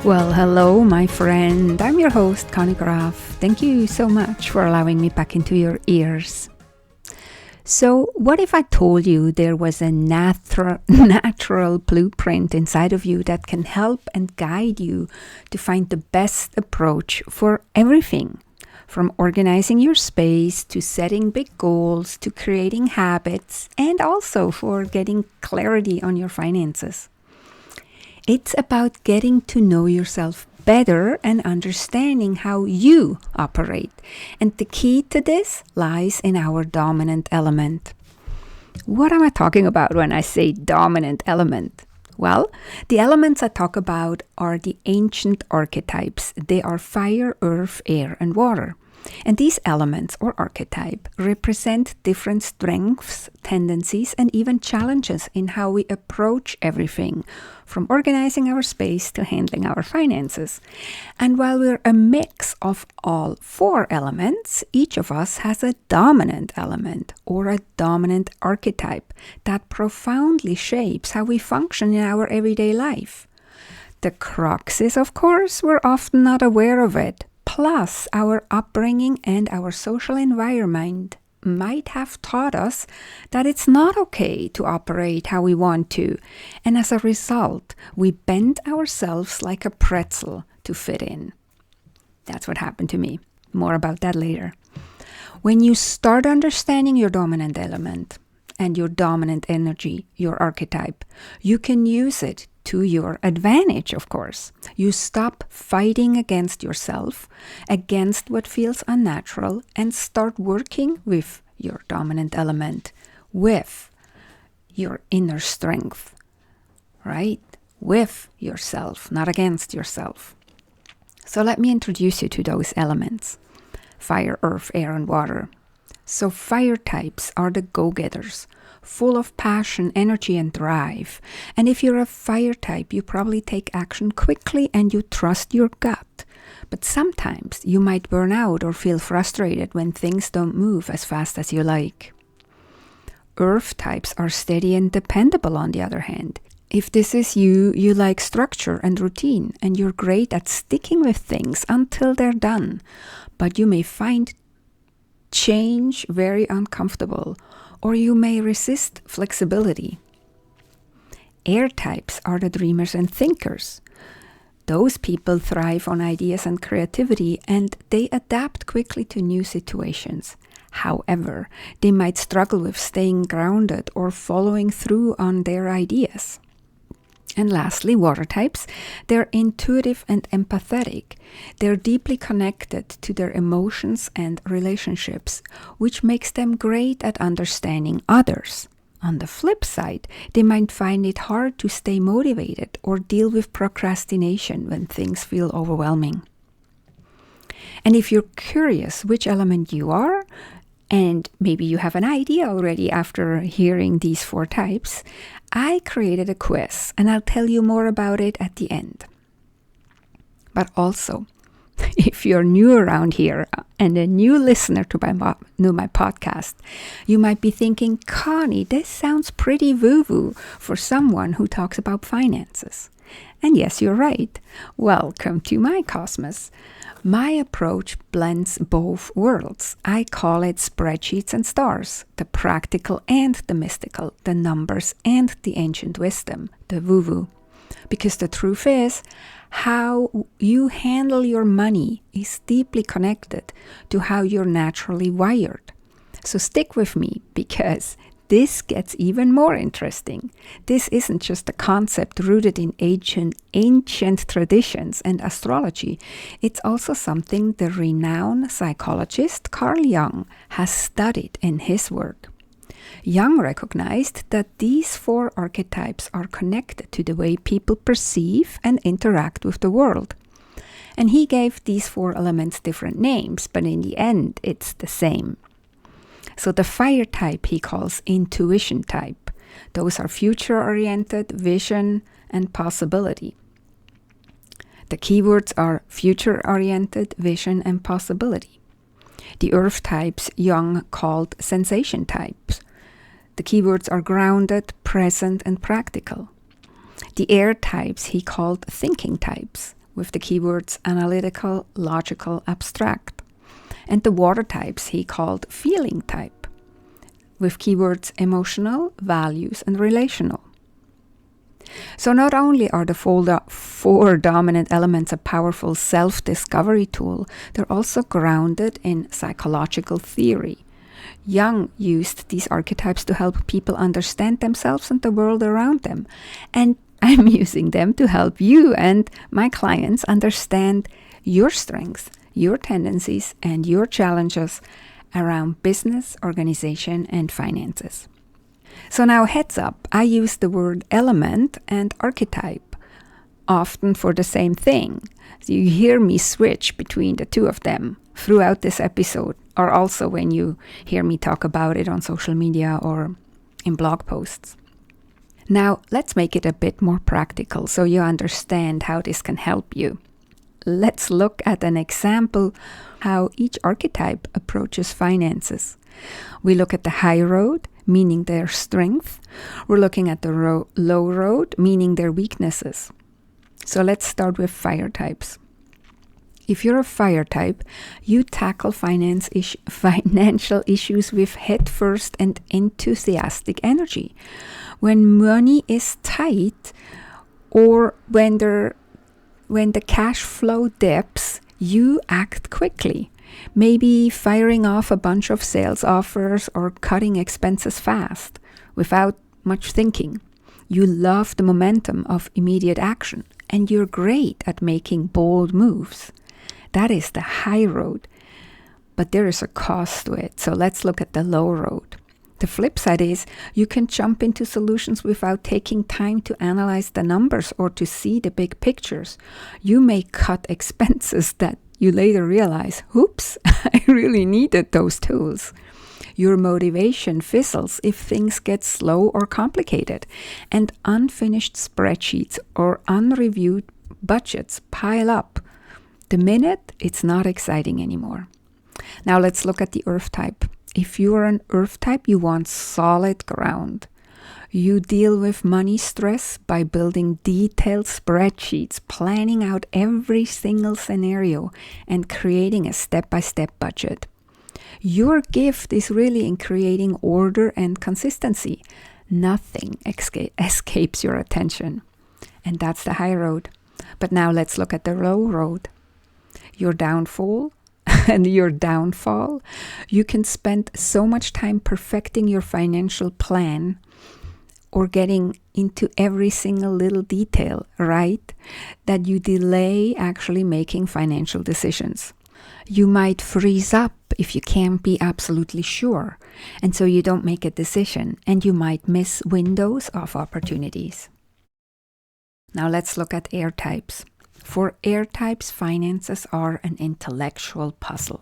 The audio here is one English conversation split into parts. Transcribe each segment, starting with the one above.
Well, hello, my friend. I'm your host, Conny Graf. Thank you so much for allowing me back into your ears. So, what if I told you there was a natural blueprint inside of you that can help and guide you to find the best approach for everything? From organizing your space to setting big goals to creating habits and also for getting clarity on your finances. It's about getting to know yourself better and understanding how you operate. And the key to this lies in our dominant element. What am I talking about when I say dominant element? Well, the elements I talk about are the ancient archetypes. They are fire, earth, air, and water. And these elements or archetype represent different strengths, tendencies, and even challenges in how we approach everything, from organizing our space to handling our finances. And while we're a mix of all four elements, each of us has a dominant element or a dominant archetype that profoundly shapes how we function in our everyday life. The crux is, of course, we're often not aware of it. Plus, our upbringing and our social environment might have taught us that it's not okay to operate how we want to. And as a result, we bend ourselves like a pretzel to fit in. That's what happened to me. More about that later. When you start understanding your dominant element and your dominant energy, your archetype, you can use it to your advantage, of course. You stop fighting against yourself, against what feels unnatural, and start working with your dominant element, with your inner strength, right? With yourself, not against yourself. So let me introduce you to those elements: fire, earth, air, and water. So fire types are the go-getters, full of passion, energy, and drive. And if you're a fire type, you probably take action quickly and you trust your gut. But sometimes you might burn out or feel frustrated when things don't move as fast as you like. Earth types are steady and dependable, on the other hand. If this is you, you like structure and routine, and you're great at sticking with things until they're done. But you may find change very uncomfortable, or you may resist flexibility. Air types are the dreamers and thinkers. Those people thrive on ideas and creativity, and they adapt quickly to new situations. However, they might struggle with staying grounded or following through on their ideas. And lastly, water types, they're intuitive and empathetic. They're deeply connected to their emotions and relationships, which makes them great at understanding others. On the flip side, they might find it hard to stay motivated or deal with procrastination when things feel overwhelming. And if you're curious which element you are, and maybe you have an idea already after hearing these four types, I created a quiz, and I'll tell you more about it at the end. But also, if you're new around here and a new listener to my podcast, you might be thinking, Connie, this sounds pretty woo-woo for someone who talks about finances. And yes, you're right. Welcome to my cosmos. My approach blends both worlds. I call it spreadsheets and stars, the practical and the mystical, the numbers and the ancient wisdom, the woo-woo. Because the truth is, how you handle your money is deeply connected to how you're naturally wired. So stick with me, because this gets even more interesting. This isn't just a concept rooted in ancient traditions and astrology. It's also something the renowned psychologist Carl Jung has studied in his work. Jung recognized that these four archetypes are connected to the way people perceive and interact with the world. And he gave these four elements different names, but in the end, it's the same. So the fire type he calls intuition type. Those are future-oriented, vision, and possibility. The keywords are future-oriented, vision, and possibility. The earth types Jung called sensation types. The keywords are grounded, present, and practical. The air types he called thinking types, with the keywords analytical, logical, abstract. And the water types he called feeling type, with keywords emotional, values, and relational. So not only are the four dominant elements a powerful self-discovery tool, they're also grounded in psychological theory. Jung used these archetypes to help people understand themselves and the world around them. And I'm using them to help you and my clients understand your strengths, your tendencies, and your challenges around business, organization, and finances. So now heads up, I use the word element and archetype often for the same thing. So you hear me switch between the two of them throughout this episode, or also when you hear me talk about it on social media or in blog posts. Now let's make it a bit more practical so you understand how this can help you. Let's look at an example how each archetype approaches finances. We look at the high road, meaning their strength. We're looking at the low road, meaning their weaknesses. So let's start with fire types. If you're a fire type, you tackle financial issues with head-first and enthusiastic energy. When money is tight or when the cash flow dips, you act quickly. Maybe firing off a bunch of sales offers or cutting expenses fast without much thinking. You love the momentum of immediate action, and you're great at making bold moves. That is the high road, but there is a cost to it. So let's look at the low road. The flip side is you can jump into solutions without taking time to analyze the numbers or to see the big pictures. You may cut expenses that you later realize, oops, I really needed those tools. Your motivation fizzles if things get slow or complicated, and unfinished spreadsheets or unreviewed budgets pile up the minute it's not exciting anymore. Now let's look at the earth type. If you are an earth type, you want solid ground. You deal with money stress by building detailed spreadsheets, planning out every single scenario, and creating a step-by-step budget. Your gift is really in creating order and consistency. Nothing escapes your attention. And that's the high road. But now let's look at the low road. Your downfall and your downfall. You can spend so much time perfecting your financial plan or getting into every single little detail, right, that you delay actually making financial decisions. You might freeze up if you can't be absolutely sure, and so you don't make a decision, and you might miss windows of opportunities. Now let's look at air types. For air types, finances are an intellectual puzzle.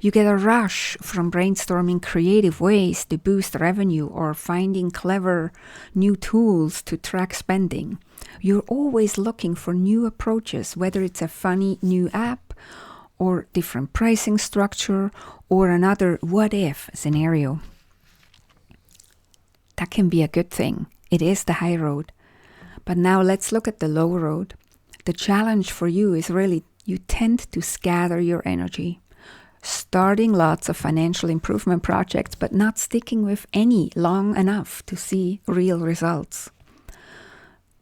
You get a rush from brainstorming creative ways to boost revenue or finding clever new tools to track spending. You're always looking for new approaches, whether it's a funny new app or different pricing structure or another what-if scenario. That can be a good thing. It is the high road. But now let's look at the low road. The challenge for you is really you tend to scatter your energy, starting lots of financial improvement projects, but not sticking with any long enough to see real results.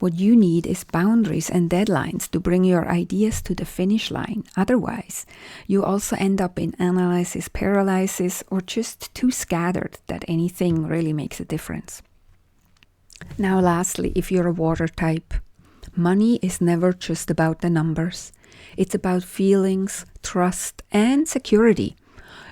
What you need is boundaries and deadlines to bring your ideas to the finish line. Otherwise, you also end up in analysis paralysis or just too scattered that anything really makes a difference. Now lastly, if you're a water type, money is never just about the numbers. It's about feelings, trust, and security.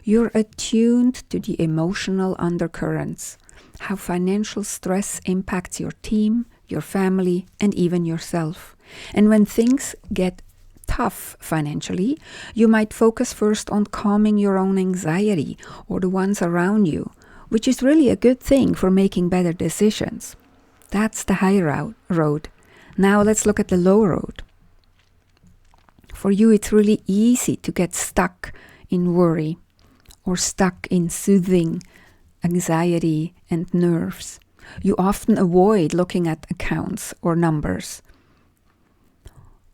You're attuned to the emotional undercurrents, how financial stress impacts your team, your family, and even yourself. And when things get tough financially, you might focus first on calming your own anxiety or the ones around you, which is really a good thing for making better decisions. That's the high road. Now let's look at the low road. For you, it's really easy to get stuck in worry or stuck in soothing anxiety and nerves. You often avoid looking at accounts or numbers.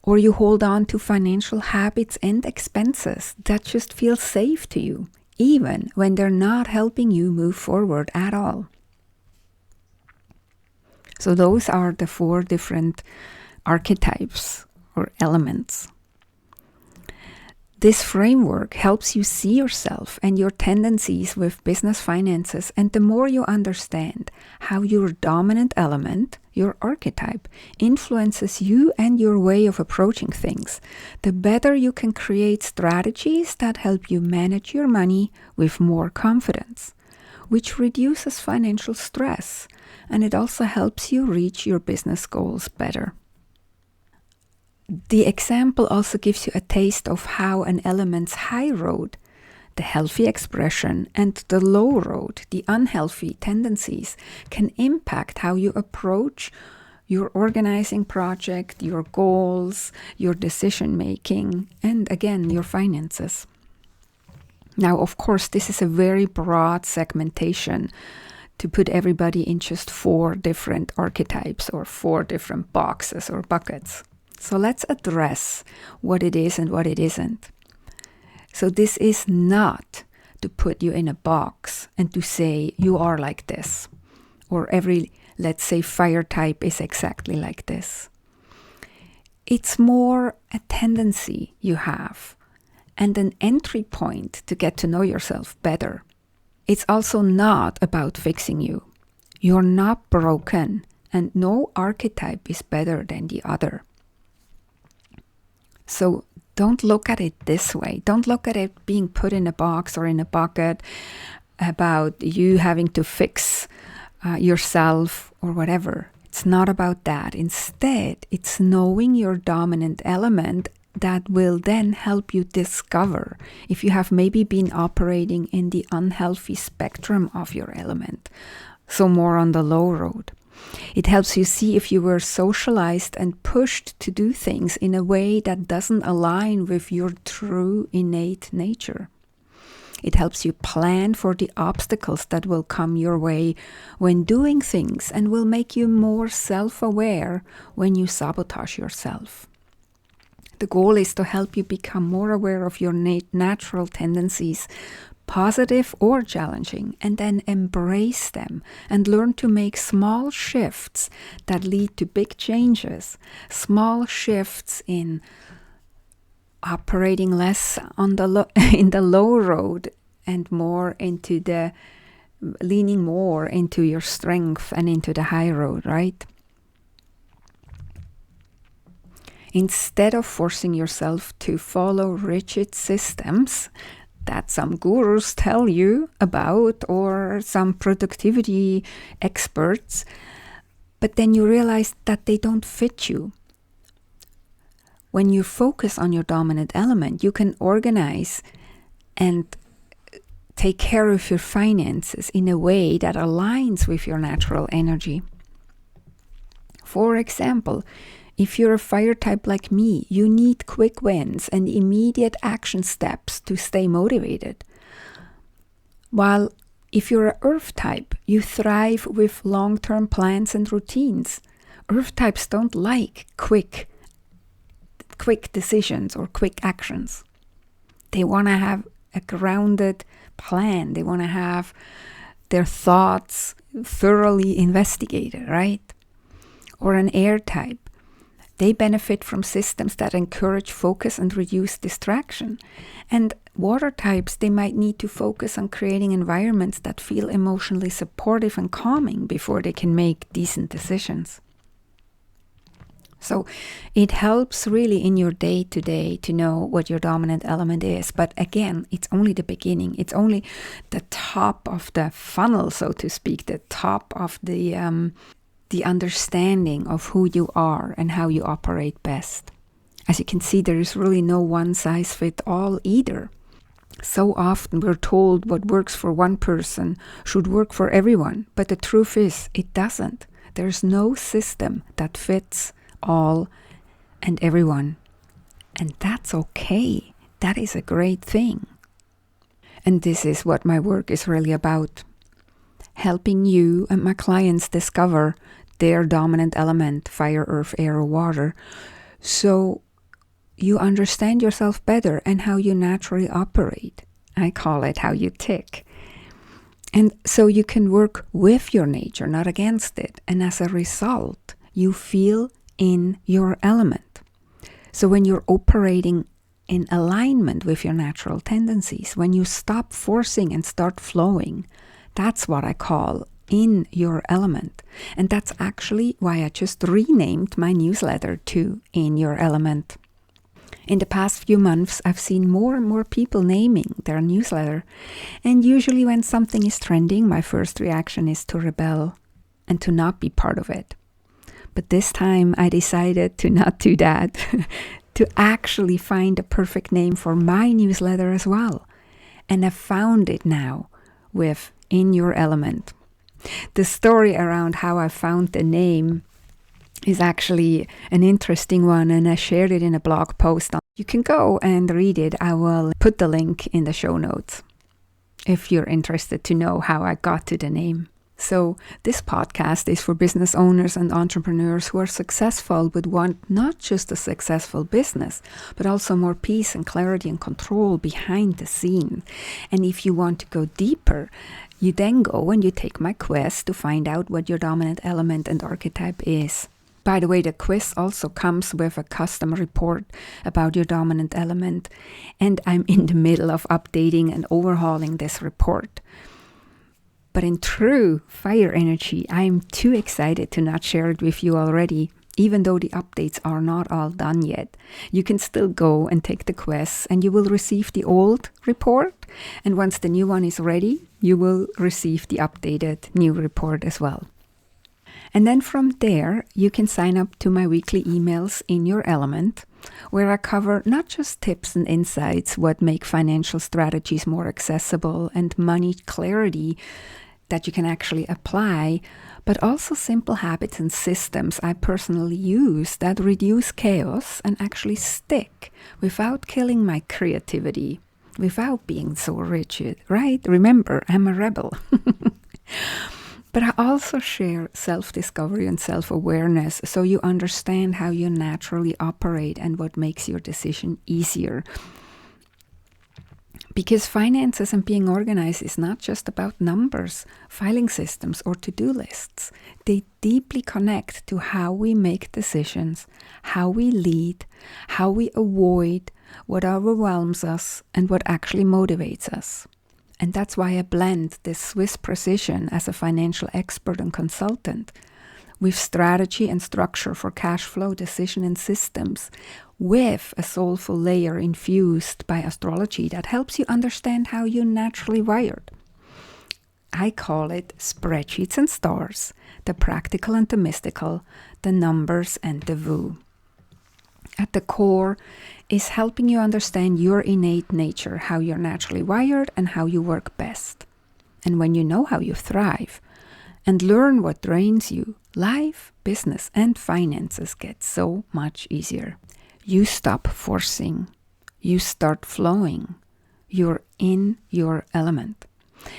Or you hold on to financial habits and expenses that just feel safe to you, even when they're not helping you move forward at all. So those are the 4 different archetypes or elements. This framework helps you see yourself and your tendencies with business finances, and the more you understand how your dominant element, your archetype, influences you and your way of approaching things, the better you can create strategies that help you manage your money with more confidence, which reduces financial stress, and it also helps you reach your business goals better. The example also gives you a taste of how an element's high road, the healthy expression, and the low road, the unhealthy tendencies, can impact how you approach your organizing project, your goals, your decision making, and again, your finances. Now, of course, this is a very broad segmentation to put everybody in just 4 different archetypes or 4 different boxes or buckets. So let's address what it is and what it isn't. So this is not to put you in a box and to say you are like this, or every, let's say, fire type is exactly like this. It's more a tendency you have and an entry point to get to know yourself better. It's also not about fixing you. You're not broken, and no archetype is better than the other. So don't look at it this way. Don't look at it being put in a box or in a bucket about you having to fix yourself or whatever. It's not about that. Instead, it's knowing your dominant element that will then help you discover if you have maybe been operating in the unhealthy spectrum of your element, so more on the low road. It helps you see if you were socialized and pushed to do things in a way that doesn't align with your true innate nature. It helps you plan for the obstacles that will come your way when doing things and will make you more self-aware when you sabotage yourself. The goal is to help you become more aware of your natural tendencies, positive or challenging, and then embrace them and learn to make small shifts that lead to big changes. Small shifts in operating less on in the low road and more into the leaning more into your strength and into the high road, right? Instead of forcing yourself to follow rigid systems that some gurus tell you about or some productivity experts, but then you realize that they don't fit you. When you focus on your dominant element, you can organize and take care of your finances in a way that aligns with your natural energy. For example, if you're a fire type like me, you need quick wins and immediate action steps to stay motivated. While if you're an earth type, you thrive with long-term plans and routines. Earth types don't like quick decisions or quick actions. They want to have a grounded plan. They want to have their thoughts thoroughly investigated, right? Or an air type. They benefit from systems that encourage focus and reduce distraction. And water types, they might need to focus on creating environments that feel emotionally supportive and calming before they can make decent decisions. So it helps really in your day-to-day to know what your dominant element is. But again, it's only the beginning. It's only the top of the funnel, so to speak, the top of the understanding of who you are and how you operate best. As you can see, there is really no one-size-fits-all either. So often we're told what works for one person should work for everyone, but the truth is it doesn't. There's no system that fits all and everyone. And that's okay. That is a great thing. And this is what my work is really about. Helping you and my clients discover their dominant element, fire, earth, air, or water, so you understand yourself better and how you naturally operate. I call it how you tick. And so you can work with your nature, not against it. And as a result, you feel in your element. So when you're operating in alignment with your natural tendencies, when you stop forcing and start flowing, that's what I call in your element. And that's actually why I just renamed my newsletter to In Your Element. In the past few months, I've seen more and more people naming their newsletter. And usually when something is trending, my first reaction is to rebel and to not be part of it. But this time I decided to not do that, to actually find a perfect name for my newsletter as well. And I found it now with In Your Element. The story around how I found the name is actually an interesting one, and I shared it in a blog post. You can go and read it. I will put the link in the show notes if you're interested to know how I got to the name. So this podcast is for business owners and entrepreneurs who are successful but want not just a successful business, but also more peace and clarity and control behind the scene. And if you want to go deeper, you then go and you take my quiz to find out what your dominant element and archetype is. By the way, the quiz also comes with a custom report about your dominant element, and I'm in the middle of updating and overhauling this report. But in true fire energy, I'm too excited to not share it with you already, even though the updates are not all done yet. You can still go and take the quiz, and you will receive the old report, and once the new one is ready, you will receive the updated new report as well. And then from there, you can sign up to my weekly emails In Your Element, where I cover not just tips and insights, what make financial strategies more accessible and money clarity that you can actually apply, but also simple habits and systems I personally use that reduce chaos and actually stick without killing my creativity, without being so rigid, right? Remember, I'm a rebel. But I also share self-discovery and self-awareness so you understand how you naturally operate and what makes your decision easier. Because finances and being organized is not just about numbers, filing systems, or to-do lists. They deeply connect to how we make decisions, how we lead, how we avoid what overwhelms us, and what actually motivates us. And that's why I blend this Swiss precision as a financial expert and consultant with strategy and structure for cash flow, decision, and systems, with a soulful layer infused by astrology that helps you understand how you're naturally wired. I call it spreadsheets and stars, the practical and the mystical, the numbers and the woo. At the core is helping you understand your innate nature, how you're naturally wired and how you work best. And when you know how you thrive and learn what drains you, life, business, and finances get so much easier. You stop forcing. You start flowing. You're in your element.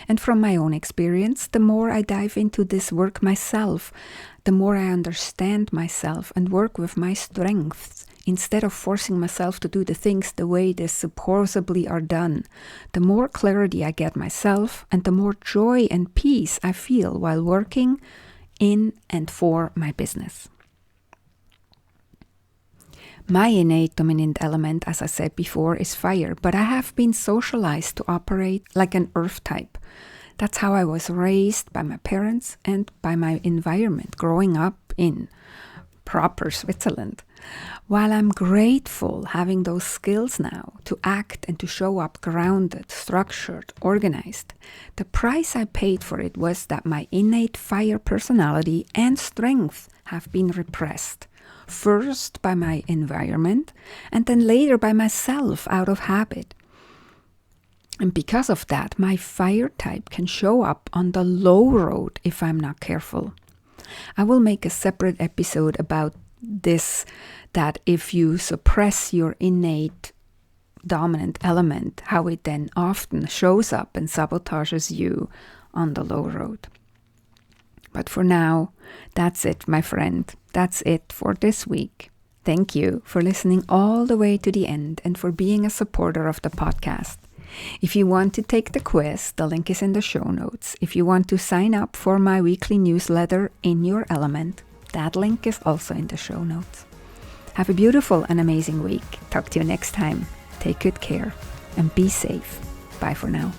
And from my own experience, the more I dive into this work myself, the more I understand myself and work with my strengths, instead of forcing myself to do the things the way they supposedly are done, the more clarity I get myself and the more joy and peace I feel while working in and for my business. My innate dominant element, as I said before, is fire, but I have been socialized to operate like an earth type. That's how I was raised by my parents and by my environment growing up in proper Switzerland. While I'm grateful having those skills now to act and to show up grounded, structured, organized, the price I paid for it was that my innate fire personality and strength have been repressed. First by my environment and then later by myself out of habit. And because of that, my fire type can show up on the low road if I'm not careful. I will make a separate episode about this, that if you suppress your innate dominant element, how it then often shows up and sabotages you on the low road. But for now, that's it, my friend. That's it for this week. Thank you for listening all the way to the end and for being a supporter of the podcast. If you want to take the quiz, the link is in the show notes. If you want to sign up for my weekly newsletter, In Your Element, that link is also in the show notes. Have a beautiful and amazing week. Talk to you next time. Take good care and be safe. Bye for now.